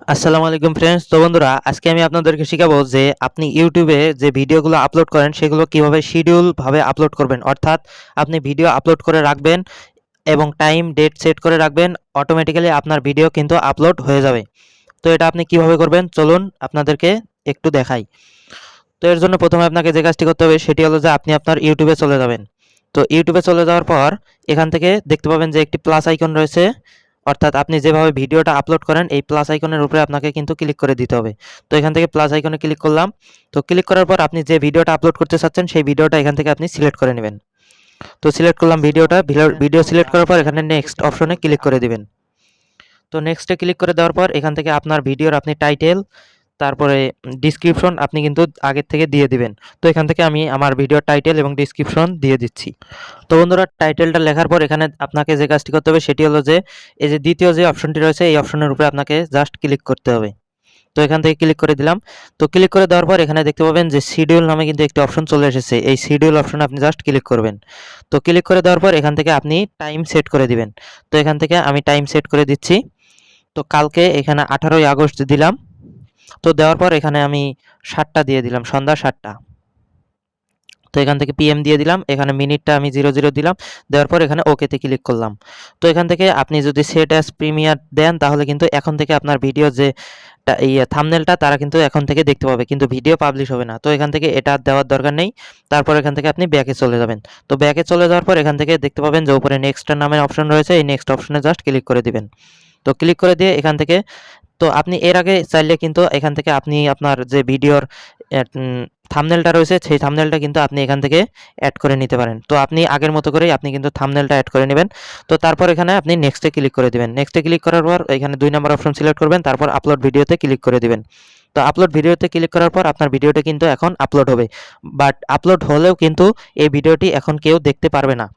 আসসালামু আলাইকুম ফ্রেন্ডস। তো বন্ধুরা, আজকে আমি আপনাদেরকে শেখাবো যে আপনি ইউটিউবে যে ভিডিওগুলো আপলোড করেন সেগুলো কিভাবে শিডিউল ভাবে আপলোড করবেন। অর্থাৎ আপনি ভিডিও আপলোড করে রাখবেন এবং টাইম ডেট সেট করে রাখবেন, অটোমেটিক্যালি আপনার ভিডিও কিন্তু আপলোড হয়ে যাবে। তো এটা আপনি কিভাবে করবেন চলুন আপনাদেরকে একটু দেখাই। তো এর জন্য প্রথমে আপনাকে যে কাজটি করতে হবে সেটি হলো যে আপনি আপনার ইউটিউবে চলে যাবেন। তো ইউটিউবে চলে যাওয়ার পর এখান থেকে দেখতে পাবেন যে একটি প্লাস আইকন রয়েছে, অর্থাৎ আপনি যেভাবে ভিডিওটা আপলোড করেন এই প্লাস আইকনের উপরে আপনাকে কিন্তু ক্লিক করে দিতে হবে। তো এখান থেকে প্লাস আইকনে ক্লিক করলাম। তো ক্লিক করার পর আপনি যে ভিডিওটা আপলোড করতে চাচ্ছেন সেই ভিডিওটা এখান থেকে আপনি সিলেক্ট করে নেবেন। তো সিলেক্ট করলাম ভিডিওটা, ভিডিও সিলেক্ট করার পর এখানে নেক্সট অপশনে ক্লিক করে দিবেন। তো নেক্সটে ক্লিক করে দেওয়ার পর এখান থেকে আপনার ভিডিওর আপনি টাইটেল, তারপরে ডিসক্রিপশন আপনি কিন্তু আগের থেকে দিয়ে দিবেন। তো এখান থেকে আমি আমার ভিডিওর টাইটেল এবং ডিসক্রিপশন দিয়ে দিচ্ছি। তো বন্ধুরা, টাইটেলটা লেখার পর এখানে আপনাকে যে কাজটি করতে হবে সেটি হলো যে এই যে দ্বিতীয় যে অপশনটি রয়েছে এই অপশনের উপরে আপনাকে জাস্ট ক্লিক করতে হবে। তো এখান থেকে ক্লিক করে দিলাম। তো ক্লিক করে দেওয়ার পর এখানে দেখতে পাবেন যে শিডিউল নামে কিন্তু একটি অপশন চলে এসেছে। এই শিডিউল অপশনে আপনি জাস্ট ক্লিক করবেন। তো ক্লিক করে দেওয়ার পর এখান থেকে আপনি টাইম সেট করে দিবেন। তো এখান থেকে আমি টাইম সেট করে দিচ্ছি। তো কালকে এখানে 18ই আগস্ট দিলাম। তো দেওয়ার পর এখানে আমি 7টা দিয়ে দিলাম, সন্ধ্যা 7টা। তো এখান থেকে পিএম দিয়ে দিলাম, এখানে মিনিটটা আমি 00 দিলাম। দেওয়ার পর এখানে ওকেতে ক্লিক করলাম। তো এখান থেকে আপনি যদি সেট অ্যাজ প্রিমিয়ার দেন তাহলে কিন্তু এখন থেকে আপনার ভিডিও যে থাম্বনেলটা তারা কিন্তু এখন থেকে দেখতে পাবে, কিন্তু ভিডিও পাবলিশ হবে না। তো এখান থেকে এটা দেওয়ার দরকার নেই। তারপর এখান থেকে আপনি ব্যাকে চলে যাবেন। তো ব্যাকে চলে যাওয়ার পর এখান থেকে দেখতে পাবেন যে উপরে নেক্সট নামের অপশন রয়েছে, এই নেক্সট অপশনে জাস্ট ক্লিক করে দিবেন। তো ক্লিক করে দিয়ে এখান থেকে তো আপনি এর আগে চাইলে কিন্তু এখান থেকে আপনি আপনার যে ভিডিওর থাম্বনেলটা রয়েছে সেই থাম্বনেলটা কিন্তু আপনি এখান থেকে অ্যাড করে নিতে পারেন। তো আপনি আগের মতো করেই আপনি কিন্তু থাম্বনেলটা অ্যাড করে নেবেন। তো তারপর এখানে আপনি নেক্সটে ক্লিক করে দিবেন। নেক্সটে ক্লিক করার পর এখানে 2 নম্বর অপশন সিলেক্ট করবেন, তারপর আপলোড ভিডিওতে ক্লিক করে দিবেন। তো আপলোড ভিডিওতে ক্লিক করার পর আপনার ভিডিওটা কিন্তু এখন আপলোড হবে। বাট আপলোড হলেও কিন্তু এই ভিডিওটি এখন কেউ দেখতে পারবে না।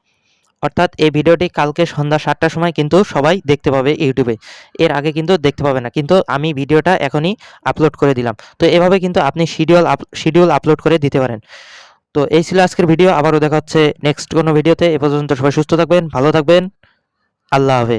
অর্থাৎ এই ভিডিওটি কালকে সন্ধ্যা 7টার সময় কিন্তু সবাই দেখতে পাবে ইউটিউবে। এর আগে কিন্তু দেখতে পাবে না। কিন্তু আমি ভিডিওটা এখনই আপলোড করে দিলাম। তো এভাবে কিন্তু আপনি শিডিউল আপলোড করে দিতে পারেন। তো এই ছিল আজকের ভিডিও। আবারও দেখা হচ্ছে নেক্সট কোনো ভিডিওতে। এ পর্যন্ত সবাই সুস্থ থাকবেন, ভালো থাকবেন। আল্লাহ হাফেজ।